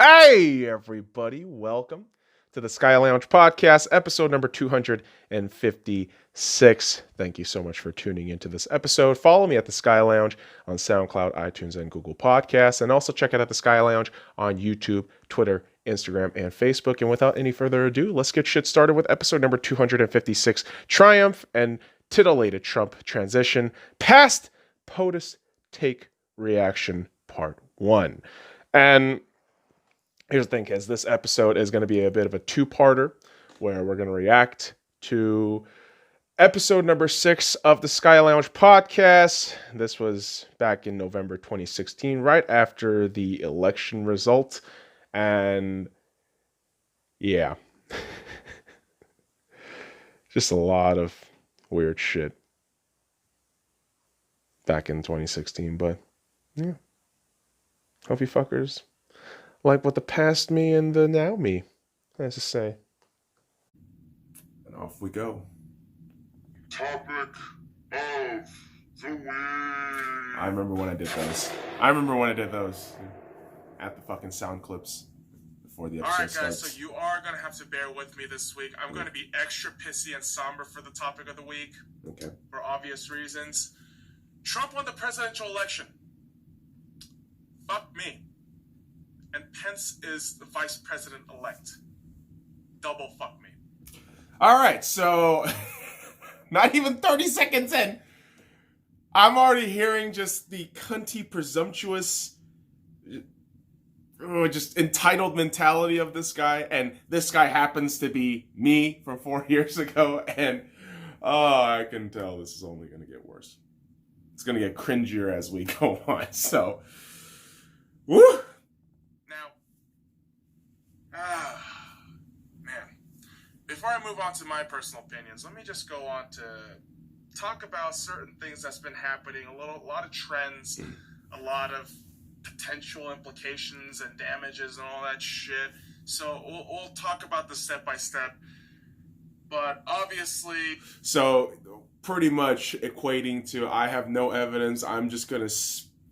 Hey, everybody, welcome to the Sky Lounge podcast, episode number 256. Thank you so much for tuning into this episode. Follow me at the Sky Lounge on SoundCloud, iTunes, and Google Podcasts, and also check out at the Sky Lounge on YouTube, Twitter, Instagram, and Facebook. And without any further ado, let's get shit started with episode number 256, Triumph and Titillated Trump Transition, Past POTUS Take Reaction Part 1. And here's the thing, guys. This episode is going to be a bit of a two-parter where we're going to react to episode number 6 of the Sky Lounge podcast. This was back in November 2016, right after the election result. And yeah, just a lot of weird shit back in 2016. But yeah, hope you fuckers like what the past me and the now me has to say. And off we go. Topic of the week. I remember when I did those. At the fucking sound clips before the episode Alright starts. guys, so you are going to have to bear with me this week. I'm going to be extra pissy and somber for the topic of the week. Okay. For obvious reasons. Trump won the presidential election. Fuck me. And Pence is the vice president-elect. Double fuck me. Alright, so not even 30 seconds in, I'm already hearing just the cunty, presumptuous, just entitled mentality of this guy. And this guy happens to be me from 4 years ago. And I can tell this is only going to get worse. It's going to get cringier as we go on. So, woo! Man. Before I move on to my personal opinions, let me just go on to talk about certain things that's been happening, a lot of trends, a lot of potential implications and damages and all that shit. So we'll talk about this step by step. But obviously... So, pretty much equating to, I have no evidence, I'm just going to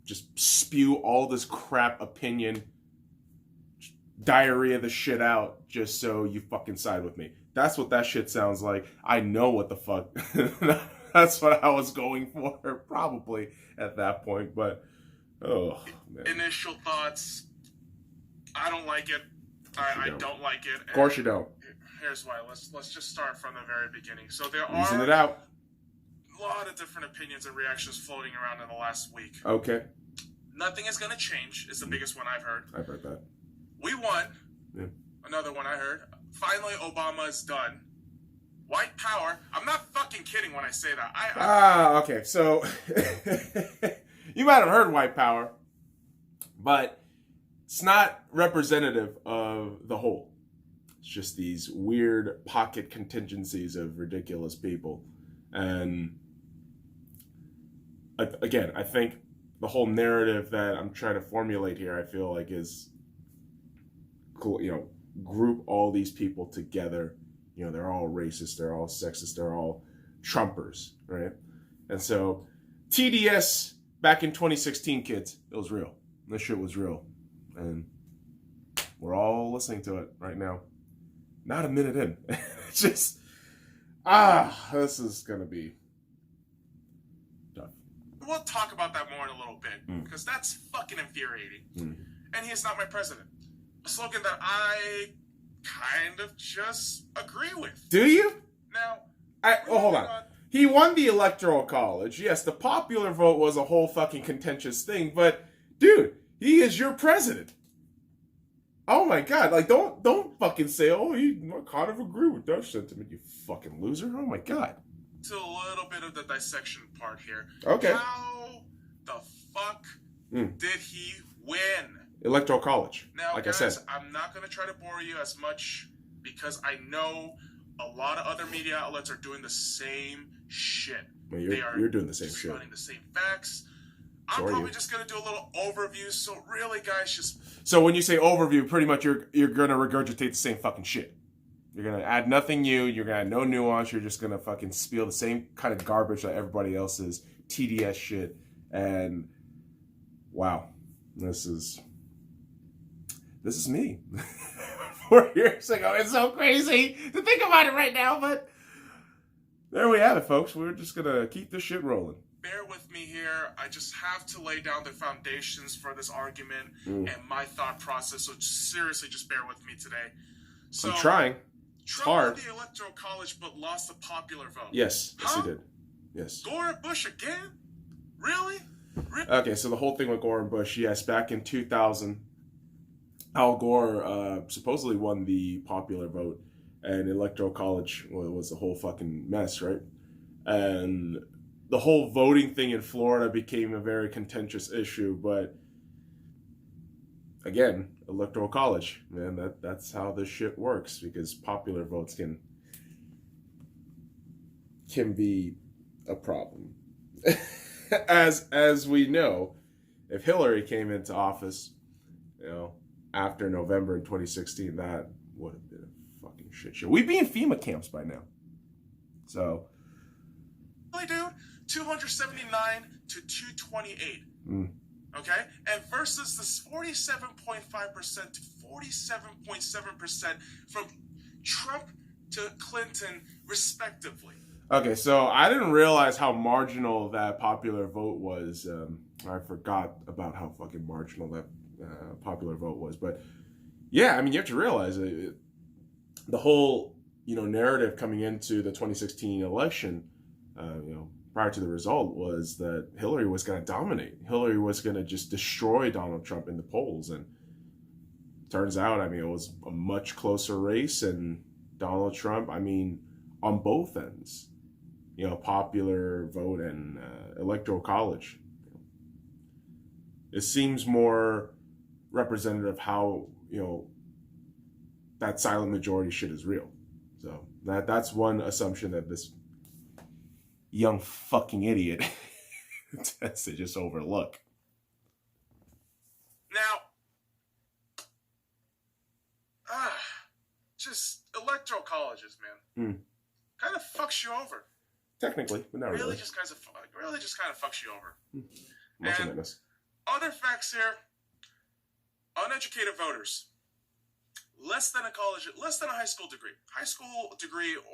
just spew all this crap opinion, diarrhea the shit out, just so you fucking side with me. That's what that shit sounds like. I know what the fuck. That's what I was going for, probably, at that point. But, oh, man. Initial thoughts, I don't like it. I don't like it. Of course you don't. Here's why. Let's just start from the very beginning. So there Reason are it out. a lot of different opinions and reactions floating around in the last week. Okay. Nothing is going to change is the biggest one I've heard. I've heard that. We won. Yeah. Another one I heard. Finally, Obama is done. White power. I'm not fucking kidding when I say that. Okay. So, you might have heard white power, but it's not representative of the whole. It's just these weird pocket contingencies of ridiculous people. And again, I think the whole narrative that I'm trying to formulate here, I feel like is cool, group all these people together. They're all racist, they're all sexist, they're all Trumpers, right? And so TDS back in 2016, kids, it was real. This shit was real. And we're all listening to it right now. Not a minute in. It's just, this is going to be tough. We'll talk about that more in a little bit, because that's fucking infuriating. And he is not my president. A slogan that I kind of just agree with. Do you? Now, hold on. He won the Electoral College. Yes, the popular vote was a whole fucking contentious thing, but dude, he is your president. Oh my god, like don't fucking say, I kind of agree with that sentiment, you fucking loser. Oh my god. To a little bit of the dissection part here. Okay. How the fuck did he win? Electoral College. Now, like guys, I said. I'm not going to try to bore you as much because I know a lot of other media outlets are doing the same shit. Well, you're doing the same shit. Running the same facts. I'm probably just going to do a little overview. So really, guys, just... So when you say overview, pretty much you're going to regurgitate the same fucking shit. You're going to add nothing new. You're going to add no nuance. You're just going to fucking spill the same kind of garbage that everybody else's TDS shit. And wow, this is this is me. 4 years ago. It's so crazy to think about it right now, but there we have it, folks. We're just going to keep this shit rolling. Bear with me here. I just have to lay down the foundations for this argument and my thought process. So seriously, just bear with me today. So I'm trying. Trump hard. won the Electoral College but lost the popular vote. Yes, he did. Yes. Gore and Bush again? Really? Okay, so the whole thing with Gore and Bush, yes, back in 2000, Al Gore supposedly won the popular vote, and Electoral College was a whole fucking mess, right? And the whole voting thing in Florida became a very contentious issue, but again, Electoral College, man, that's how this shit works, because popular votes can be a problem. As we know, if Hillary came into office, after November in 2016, that would have been a fucking shit show. We'd be in FEMA camps by now. So, really, dude, 279 to 228. Okay, and versus this 47.5% to 47.7% from Trump to Clinton, respectively. Okay, so I didn't realize how marginal that popular vote was. I forgot about how fucking marginal that popular vote was. But yeah, I mean, you have to realize the whole narrative coming into the 2016 election, prior to the result, was that Hillary was going to dominate. Hillary was going to just destroy Donald Trump in the polls, and turns out, I mean, it was a much closer race, and Donald Trump, I mean, on both ends, popular vote and Electoral College, it seems more representative of how that silent majority shit is real. So that's one assumption that this young fucking idiot tends to just overlook. Now, just Electoral Colleges, man, kind of fucks you over. Technically, but not really. Really just kind of fucks you over. And other facts here: uneducated voters, less than a high school degree,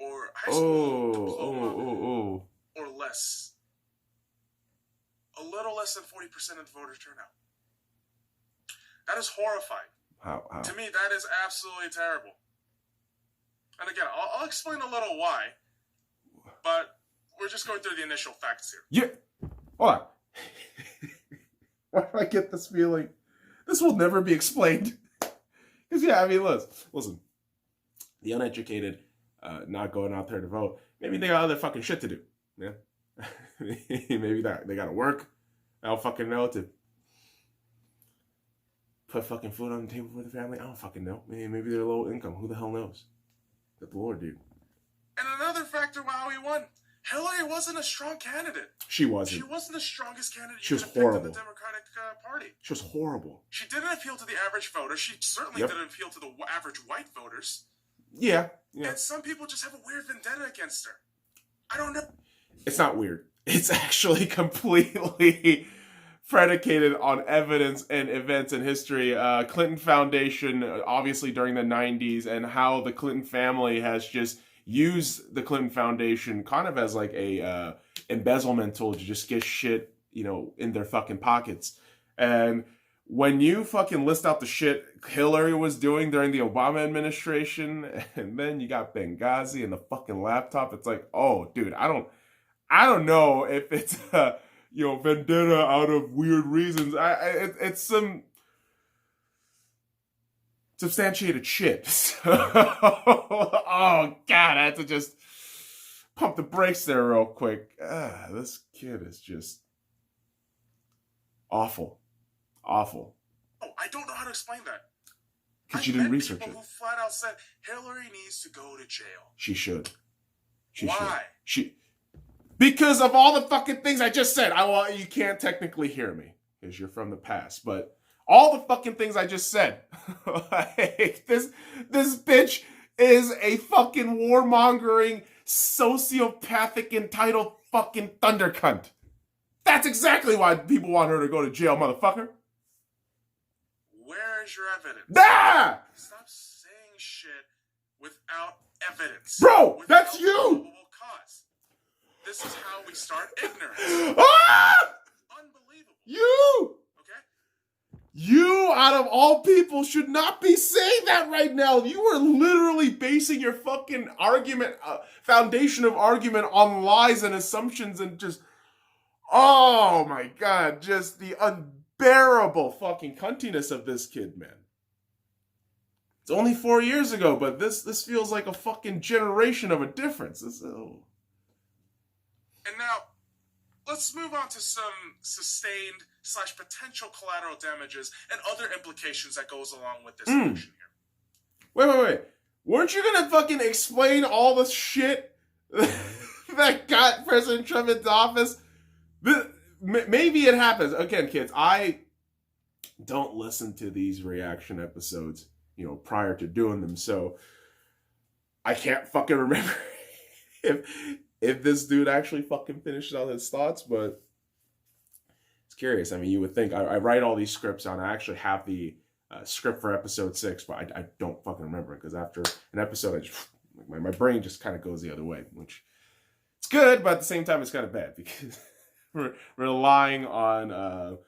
or high school diploma, or less. A little less than 40% of the voter turnout. That is horrifying. How? To me, that is absolutely terrible. And again, I'll explain a little why, but we're just going through the initial facts here. Yeah. Hold on. Why do I get this feeling? This will never be explained. Because, yeah, I mean, listen. The uneducated not going out there to vote, maybe they got other fucking shit to do. Yeah. Maybe they got to work. I don't fucking know, to put fucking food on the table for the family. I don't fucking know. Maybe they're low income. Who the hell knows? Good Lord, dude. And another factor why he won. Hillary wasn't a strong candidate. She wasn't. She wasn't the strongest candidate she you was could have horrible. picked in the Democratic Party. She was horrible. She didn't appeal to the average voter. She certainly didn't appeal to the average white voters. Yeah. And some people just have a weird vendetta against her. I don't know. It's not weird. It's actually completely predicated on evidence and events in history. Clinton Foundation, obviously during the 90s, and how the Clinton family has just used the Clinton Foundation kind of as like a embezzlement tool to just get shit, in their fucking pockets. And when you fucking list out the shit Hillary was doing during the Obama administration, and then you got Benghazi and the fucking laptop, it's like, oh, dude, I don't know if it's vendetta out of weird reasons. It's some substantiated shit. Oh God, I had to just pump the brakes there real quick. This kid is just awful. Oh, I don't know how to explain that. Because you didn't research it. People who flat out said Hillary needs to go to jail. She should. Why? Because of all the fucking things I just said. You can't technically hear me because you're from the past, but all the fucking things I just said. Like, this bitch is a fucking warmongering, sociopathic, entitled fucking thunder cunt. That's exactly why people want her to go to jail, motherfucker. Where Where's your evidence? Ah! Stop saying shit without evidence. Bro, without that's you! probable cause. This is how we start ignorance. Ah! Unbelievable. You! Okay? You, out of all people, should not be saying that right now. You are literally basing your fucking argument, foundation of argument on lies and assumptions and just, oh my god, just the unbearable fucking cuntiness of this kid, man. It's only 4 years ago, but this feels like a fucking generation of a difference. And now, let's move on to some sustained / potential collateral damages and other implications that goes along with this motion here. Wait. Weren't you gonna fucking explain all the shit that got President Trump into office? Maybe it happens. Again, kids, I don't listen to these reaction episodes, prior to doing them, so I can't fucking remember if this dude actually fucking finished all his thoughts, but it's curious. I mean, you would think I write all these scripts down. I actually have the script for episode 6, but I don't fucking remember it because after an episode, my brain just kind of goes the other way, which it's good, but at the same time, it's kind of bad because we're relying on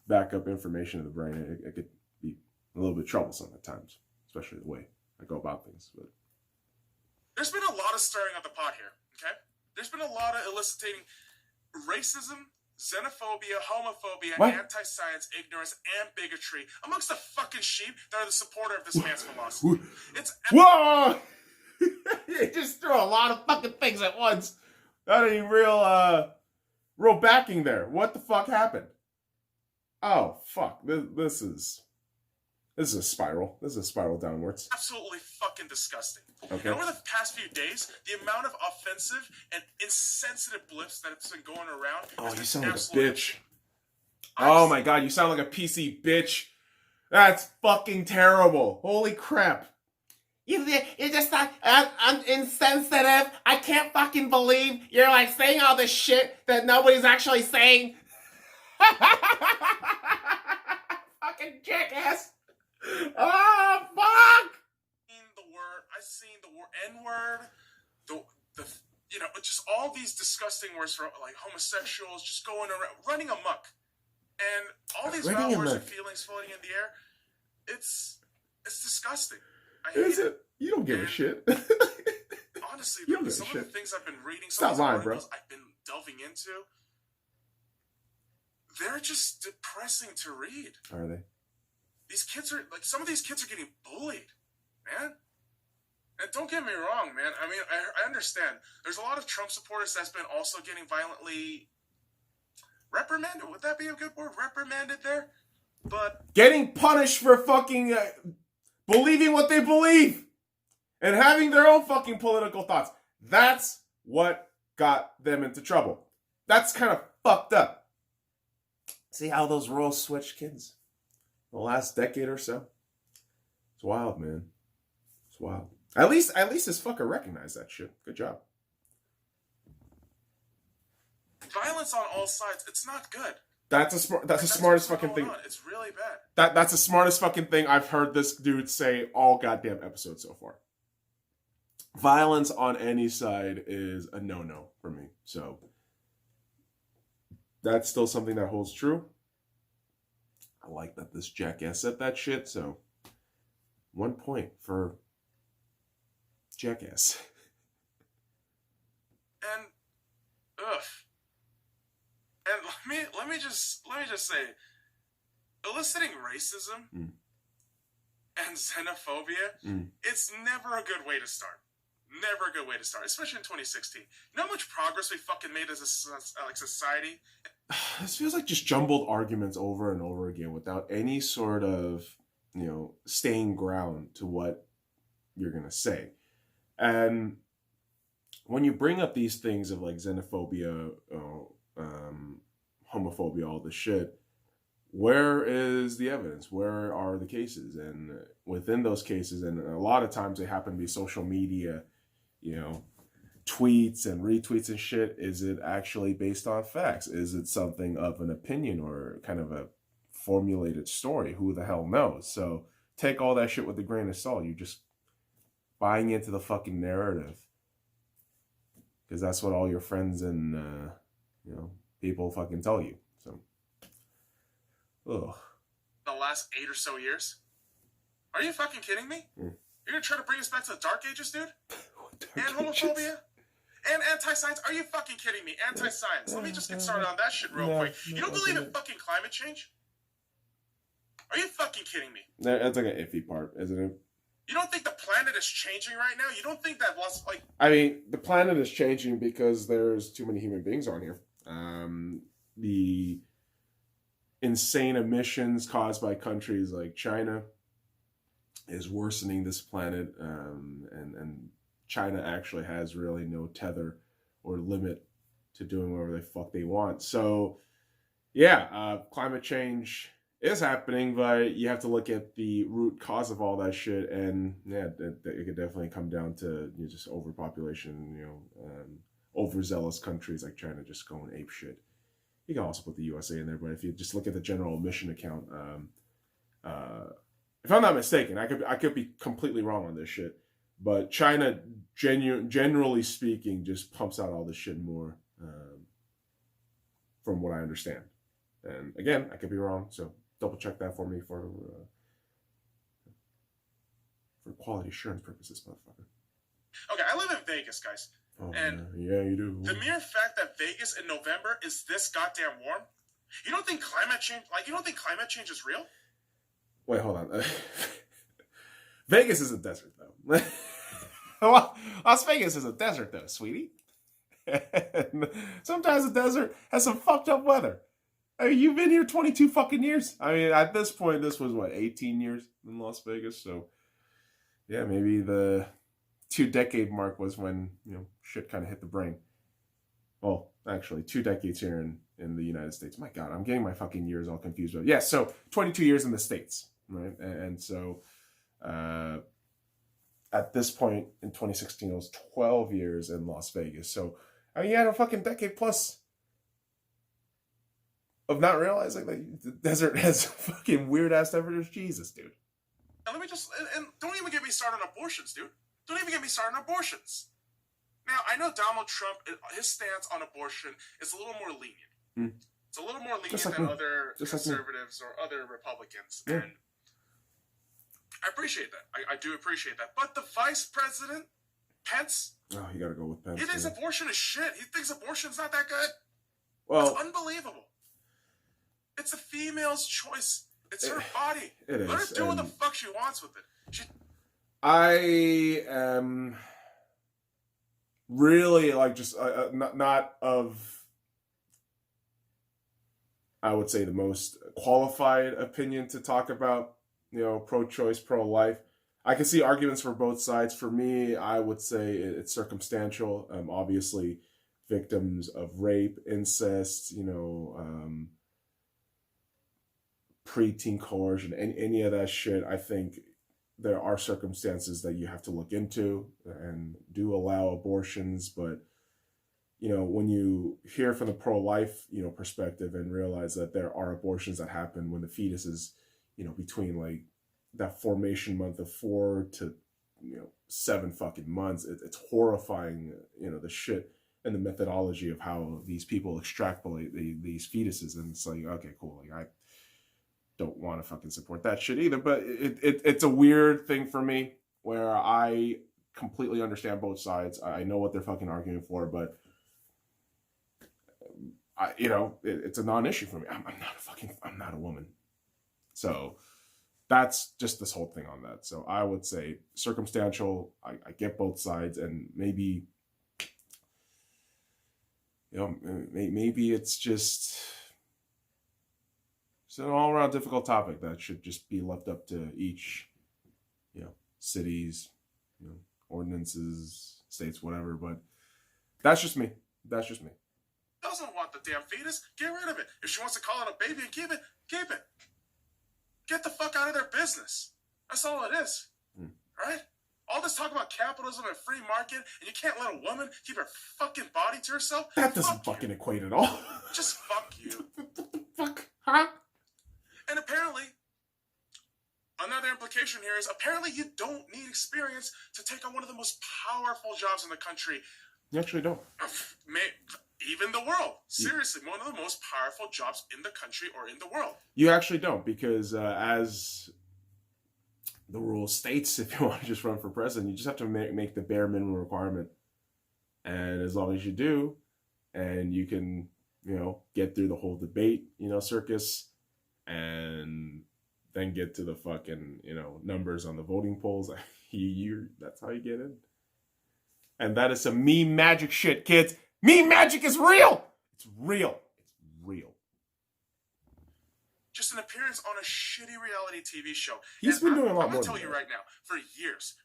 backup information of the brain. It could be a little bit troublesome at times, especially the way I go about things. But there's been a lot of stirring of the pot here, okay? There's been a lot of eliciting racism, xenophobia, homophobia, anti-science, ignorance, and bigotry amongst the fucking sheep that are the supporter of this man's philosophy. Whoa! You just threw a lot of fucking things at once. Not any real backing there. What the fuck happened? Oh, fuck. This is a spiral. This is a spiral downwards. Absolutely fucking disgusting. Okay. And over the past few days, the amount of offensive and insensitive blips that have been going around. Oh, you sound like a bitch. Oh my god, you sound like a PC bitch. That's fucking terrible. Holy crap. You're just like, I'm insensitive. I can't fucking believe you're like saying all this shit that nobody's actually saying. Fucking jackass. Oh, fuck. I've seen the word N-word, just all these disgusting words for like homosexuals just going around, running amok. And all these foul words and feelings floating in the air. It's disgusting. I hate it. You don't give a shit. Honestly, some of the things I've been reading, some of the articles I've been delving into, they're just depressing to read. Are they? These kids are, some of these kids are getting bullied, man. And don't get me wrong, man. I mean, I understand. There's a lot of Trump supporters that's been also getting violently reprimanded. Would that be a good word? Reprimanded there? But getting punished for fucking believing what they believe and having their own fucking political thoughts. That's what got them into trouble. That's kind of fucked up. See how those roles switched, kids? The last decade or so? It's wild, man. It's wild. At least this fucker recognized that shit. Good job. Violence on all sides, it's not good. That's the smartest fucking thing. It's really bad. That's the smartest fucking thing I've heard this dude say all goddamn episode so far. Violence on any side is a no-no for me. So that's still something that holds true. I like that this jackass said that shit, so 1 point for jackass. And let me just say, eliciting racism and xenophobia, it's never a good way to start. Never a good way to start, especially in 2016. You know how much progress we fucking made as a society? This feels like just jumbled arguments over and over again without any sort of, staying ground to what you're going to say. And when you bring up these things of like xenophobia, homophobia, all this shit, where is the evidence? Where are the cases? And within those cases, and a lot of times they happen to be social media, tweets and retweets and shit. Is it actually based on facts? Is it something of an opinion or kind of a formulated story. Who the hell knows? So take all that shit with a grain of salt. You're just buying into the fucking narrative. Because that's what all your friends and, people fucking tell you. So, ugh. The last 8 or so years? Are you fucking kidding me? You're gonna try to bring us back to the Dark Ages, dude? And homophobia? And anti-science? Are you fucking kidding me? Anti-science. Let me just get started on that shit real quick. You don't believe in fucking climate change? Are you fucking kidding me? That's like an iffy part, isn't it? You don't think the planet is changing right now? You don't think that I mean, the planet is changing because there's too many human beings on here. The insane emissions caused by countries like China is worsening this planet, and China actually has really no tether or limit to doing whatever the fuck they want. So, yeah, climate change is happening, but you have to look at the root cause of all that shit, and yeah, it could definitely come down to just overpopulation, overzealous countries like China just going ape shit. You can also put the USA in there, but if you just look at the general emission account, if I'm not mistaken, I could be completely wrong on this shit, but China, generally speaking, just pumps out all this shit more, from what I understand. And again, I could be wrong, so double check that for me for quality assurance purposes, motherfucker. Okay, I live in Vegas, guys. Oh, and yeah, you do. The mere fact that Vegas in November is this goddamn warm, you don't think climate change is real? Wait, hold on. Vegas is a desert, though. Las Vegas is a desert, though, sweetie. And sometimes the desert has some fucked up weather. I mean, you've been here 22 fucking years. I mean, at this point, this was, 18 years in Las Vegas? So, yeah, maybe the 2-decade mark was when, shit kind of hit the brain. Well, actually, 2 decades here in the United States. My God, I'm getting my fucking years all confused. But yeah, so 22 years in the States, right? And so, at this point in 2016, it was 12 years in Las Vegas. So, I mean, you had a fucking decade plus of not realizing that the desert has fucking weird-ass temperatures. Jesus, dude. And and don't even get me started on abortions, dude. Don't even get me started on abortions. Now, I know Donald Trump, his stance on abortion is a little more lenient. It's a little more lenient than other conservatives or other Republicans. Yeah. And I appreciate that. I do appreciate that. But the vice president, Pence... Oh, you gotta go with Pence. He thinks abortion is shit. He thinks abortion's not that good. Well, it's unbelievable. It's a female's choice. It's her body. It is. Let her do what the fuck she wants with it. I am really not of, I would say, the most qualified opinion to talk about, pro-choice, pro-life. I can see arguments for both sides. For me, I would say it's circumstantial. Obviously, victims of rape, incest, preteen coercion, any of that shit, I think there are circumstances that you have to look into and do allow abortions. But, when you hear from the pro-life, perspective and realize that there are abortions that happen when the fetus is, between that formation month of 4 to, 7 fucking months, it's horrifying, the shit and the methodology of how these people extrapolate these fetuses. And it's like, okay, cool. I don't want to fucking support that shit either, but it's a weird thing for me where I completely understand both sides. I know what they're fucking arguing for, but it's a non-issue for me. I'm not a woman. So that's just this whole thing on that. So I would say circumstantial. I get both sides, and maybe, maybe it's just an all-around difficult topic that should just be left up to each, cities, ordinances, states, whatever. But that's just me. Doesn't want the damn fetus, get rid of it. If she wants to call it a baby and keep it, keep it. Get the fuck out of their business. That's all it is. Right? All this talk about capitalism and free market, and you can't let a woman keep her fucking body to herself? That doesn't fucking equate at all. Just fuck you. What the fuck? Huh? And apparently, another implication here is apparently you don't need experience to take on one of the most powerful jobs in the country. You actually don't. Even the world. Seriously, one of the most powerful jobs in the country or in the world. You actually don't, because as the rule states, if you want to just run for president, you just have to make the bare minimum requirement. And as long as you do, and you can, get through the whole debate, circus, and then get to the fucking, numbers on the voting polls, that's how you get in. And that is some meme magic shit, kids. Meme magic is real. It's real. It's real. Just an appearance on a shitty reality TV show. He's been doing a lot more. I'm going to tell you right now, for years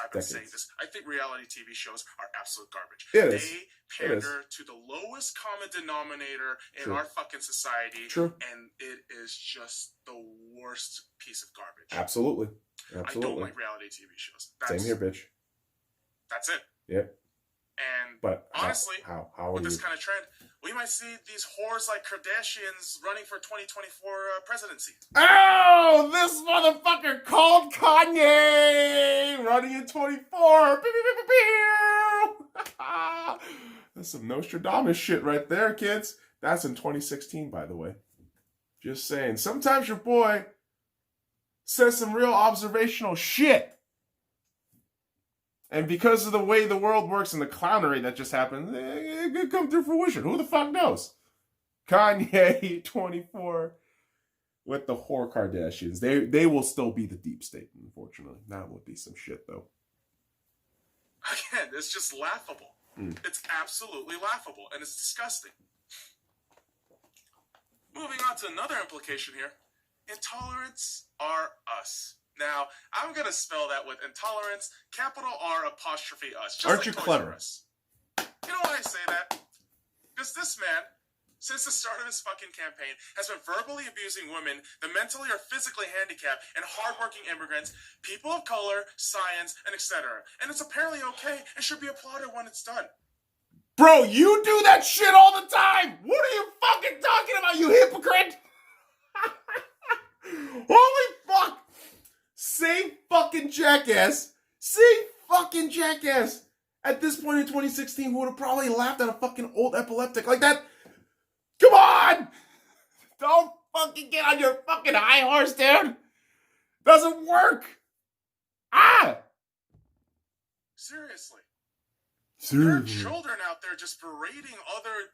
I've been saying this. I think reality TV shows are absolute garbage. They pander to the lowest common denominator in our fucking society. True. And it is just the worst piece of garbage. Absolutely. I don't like reality TV shows. Same here, bitch. That's it. Yep. But honestly, how with this kind of trend, we might see these whores like Kardashians running for 2024 presidency. Oh, this motherfucker called Kanye running in 24. That's some Nostradamus shit right there, kids. That's in 2016, by the way. Just saying. Sometimes your boy says some real observational shit. And because of the way the world works and the clownery that just happened, it could come through fruition. Who the fuck knows? Kanye, 24, with the whore Kardashians. They will still be the deep state, unfortunately. That would be some shit, though. Again, it's just laughable. It's absolutely laughable, and it's disgusting. Moving on to another implication here. Intolerants are us. Now, I'm going to spell that with intolerance, capital R apostrophe us. Just Aren't like you Toys clever? R Us. You know why I say that? Because this man, since the start of his fucking campaign, has been verbally abusing women, the mentally or physically handicapped, and hardworking immigrants, people of color, science, and etc. And it's apparently okay and should be applauded when it's done. Bro, you do that shit all the time! What are you fucking talking about, you hypocrite? Holy fuck! Same fucking jackass. At this point in 2016, who would have probably laughed at a fucking old epileptic like that? Come on! Don't fucking get on your fucking high horse, dude. Doesn't work. Seriously. There are children out there just berating other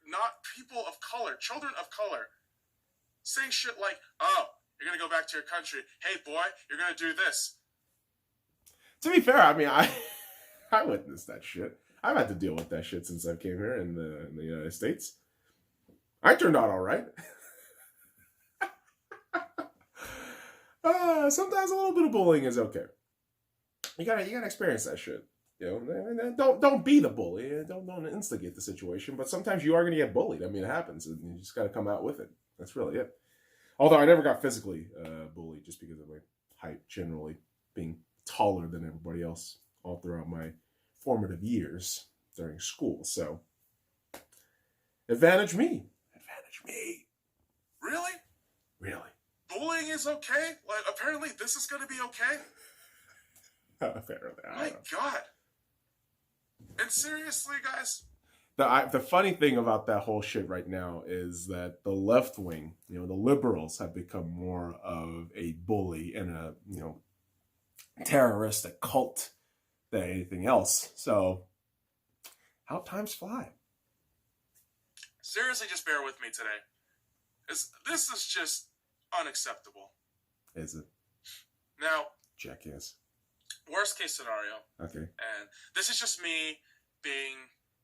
children of color, saying shit like, oh, you're going to go back to your country. Hey, boy, you're going to do this. To be fair, I mean, I witnessed that shit. I've had to deal with that shit since I came here in the United States. I turned out all right. Sometimes a little bit of bullying is okay. You gotta experience that shit. Don't be the bully. Don't instigate the situation. But sometimes you are gonna get bullied. I mean, it happens, and you just gotta come out with it. That's really it. Although I never got physically bullied, just because of my height, generally being taller than everybody else all throughout my formative years during school. So, advantage me. Really? Bullying is okay? Like, apparently this is going to be okay? Apparently. My God. And seriously, guys? The funny thing about that whole shit right now is that the left wing, the liberals, have become more of a bully and a, terroristic cult than anything else. So, how times fly. Seriously, just bear with me today. This is just unacceptable. Is it? Now, jackass. Worst case scenario. Okay. And this is just me being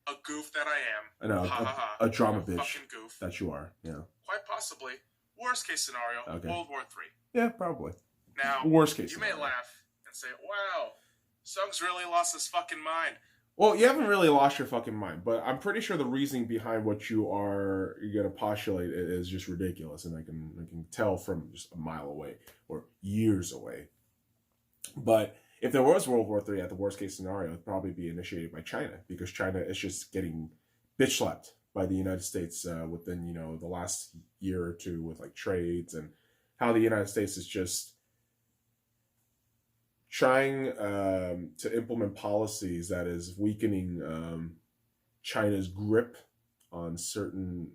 a goof that I am. I know, a drama bitch. Fucking goof. That you are, yeah. Quite possibly. Worst case scenario, okay. World War III. Yeah, probably. Now, worst case you scenario. may laugh and say, wow, Sung's really lost his fucking mind. Well, you haven't really lost your fucking mind, but I'm pretty sure the reasoning behind what you're gonna postulate is just ridiculous, and I can tell from just a mile away or years away. But if there was World War III at the worst case scenario, it'd probably be initiated by China, because China is just getting bitch slapped by the United States within the last year or two with like trades and how the United States is just trying to implement policies that is weakening China's grip on certain,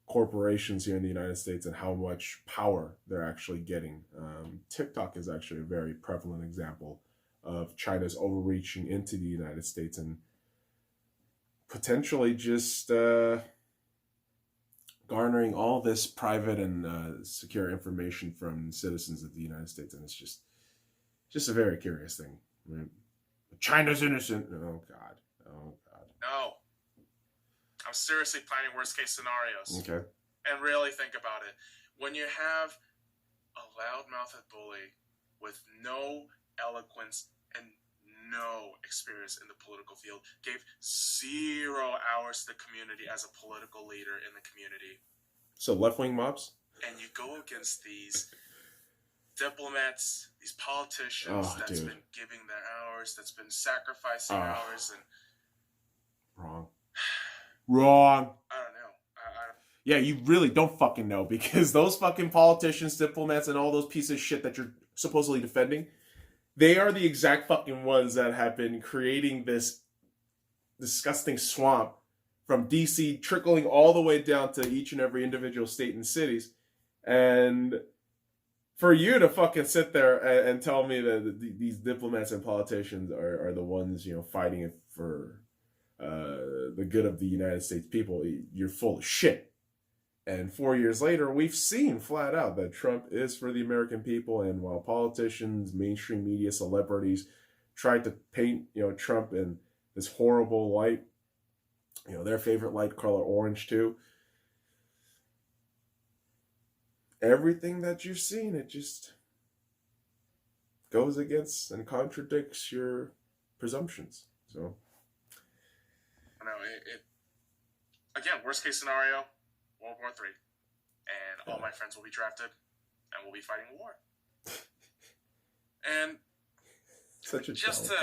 corporations here in the United States and how much power they're actually getting. TikTok is actually a very prevalent example of China's overreaching into the United States and potentially just garnering all this private and secure information from citizens of the United States. And it's just a very curious thing. I mean, China's innocent. Oh, God. Oh, God. No. I'm seriously planning worst case scenarios. Okay. And really think about it. When you have a loudmouthed bully with no eloquence and no experience in the political field, gave 0 hours to the community as a political leader in the community. So left-wing mobs? And you go against these diplomats, these politicians that's been giving their hours, that's been sacrificing hours, and Wrong. I don't know. Yeah, you really don't fucking know, because those fucking politicians, diplomats, and all those pieces of shit that you're supposedly defending, they are the exact fucking ones that have been creating this disgusting swamp from DC trickling all the way down to each and every individual state and cities. And for you to fucking sit there and tell me that these diplomats and politicians are the ones, fighting it for the good of the United States people, you're full of shit. And 4 years later, we've seen flat out that Trump is for the American people. And while politicians, mainstream media, celebrities tried to paint, Trump in this horrible light, their favorite light color orange too. Everything that you've seen, it just goes against and contradicts your presumptions. So, I know it. Again, worst case scenario, World War III, and all my friends will be drafted, and we'll be fighting a war. And such a just to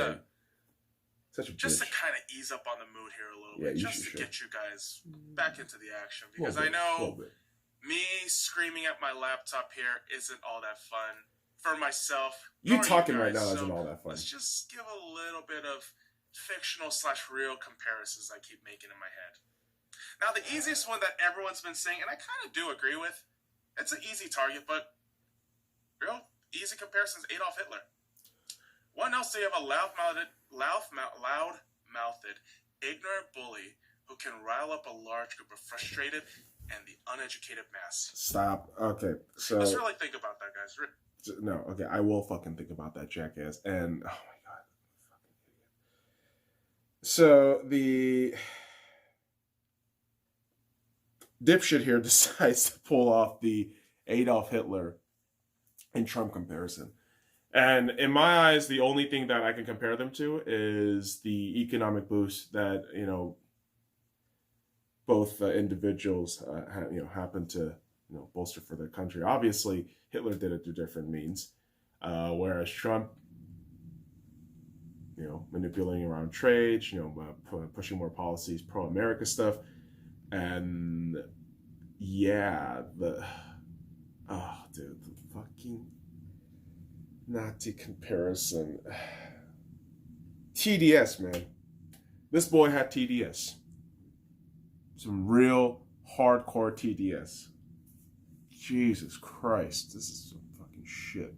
kind of ease up on the mood here a little bit, just to get you guys back into the action, because I know me screaming at my laptop here isn't all that fun for myself. You talking right now isn't all that fun. Let's just give a little bit of fictional/real comparisons I keep making in my head. Now, the easiest one that everyone's been saying, and I kind of do agree with, it's an easy target, but real easy comparisons, Adolf Hitler. What else do you have a loud-mouthed, ignorant bully who can rile up a large group of frustrated and the uneducated mass? Stop. Okay, so let's really think about that, guys. No, okay, I will fucking think about that, jackass. And, oh my God, fucking idiot. So, the dipshit here decides to pull off the Adolf Hitler and Trump comparison. And in my eyes, the only thing that I can compare them to is the economic boost that, both individuals, happen to, bolster for their country. Obviously, Hitler did it through different means, whereas Trump, manipulating around trade, pushing more policies, pro-America stuff. And yeah, the fucking Nazi comparison. TDS, man. This boy had TDS. Some real hardcore TDS. Jesus Christ, this is some fucking shit.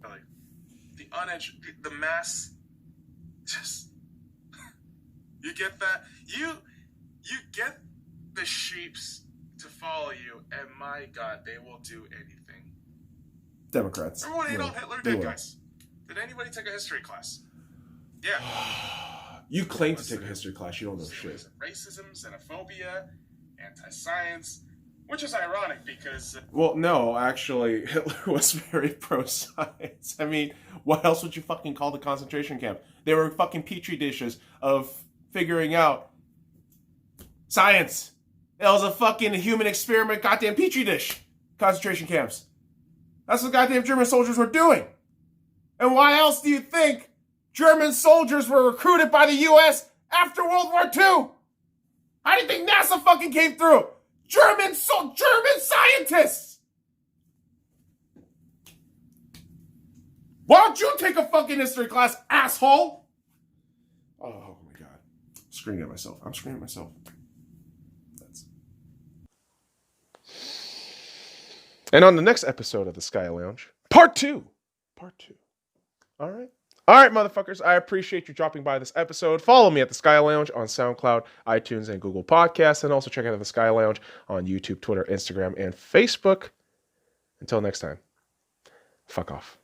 The mass, just, you get that? You get the sheeps to follow you, and my God, they will do anything. Democrats. Remember what Adolf Hitler did, guys? Did anybody take a history class? Yeah. You claim to take a history class, you don't know shit. Racism, xenophobia, anti-science, which is ironic because... Well, no, actually, Hitler was very pro-science. I mean, what else would you fucking call the concentration camp? They were fucking petri dishes of figuring out science. It was a fucking human experiment, goddamn petri dish. Concentration camps. That's what goddamn German soldiers were doing. And why else do you think German soldiers were recruited by the U.S. after World War II? How do you think NASA fucking came through? German scientists! Why don't you take a fucking history class, asshole? Oh my god. I'm screaming at myself. And on the next episode of the Sky Lounge, part two. All right, motherfuckers. I appreciate you dropping by this episode. Follow me at the Sky Lounge on SoundCloud, iTunes, and Google Podcasts, and also check out the Sky Lounge on YouTube, Twitter, Instagram, and Facebook. Until next time, fuck off.